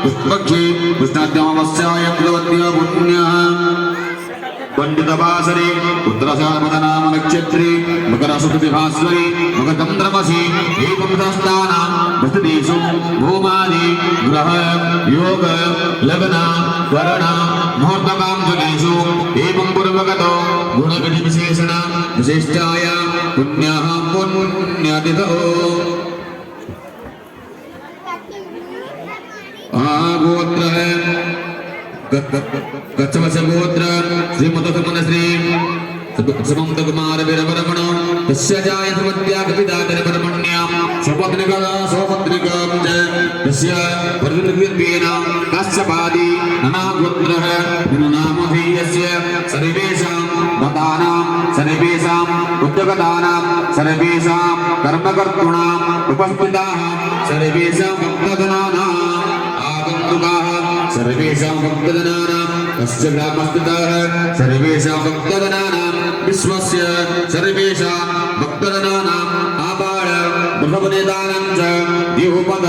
पुष्पक्षे कृष्णाद्यामस्याय प्रवद्य पुण्यः पंडितवासरे उत्तराषाढ़ नक्षत्रे मकरसुतिभास्वरे मकरतंत्रमसि एकमस्थाना वस्तुदेशु भूमादि ग्रह योग लग्न वर्ण मुहूर्तकांशेषु एवं पूर्वगतो गुणविधि विशेषण विशिष्टाय पुण्यः पुण्यतिथो गोत्र गच्छवस्य गोत्र श्रीमतसुमनश्री समंत कुमार वीरवर्मण तस्य जाय समत्याग पिता वीरवर्मण्यां स्वपत्निकं च तस्य परिनिर्भीन कश्यपादि नानागोत्रः नामधेयस्य सर्वेषां भक्तानां सर्वेषां उद्योगदानां सर्वेषां कर्मकर्तॄणाम् उपस्थिताः सर्वेषां भक्तजनानां आगन्तुकाः सर्वेषां भक्तजनानां तस्य ग्रामस्थिताः सर्वेषां भक्तजनानां विश्वस्य सर्वेषां भक्तजनानां आपाद ब्रह्मवेदानां च देवपद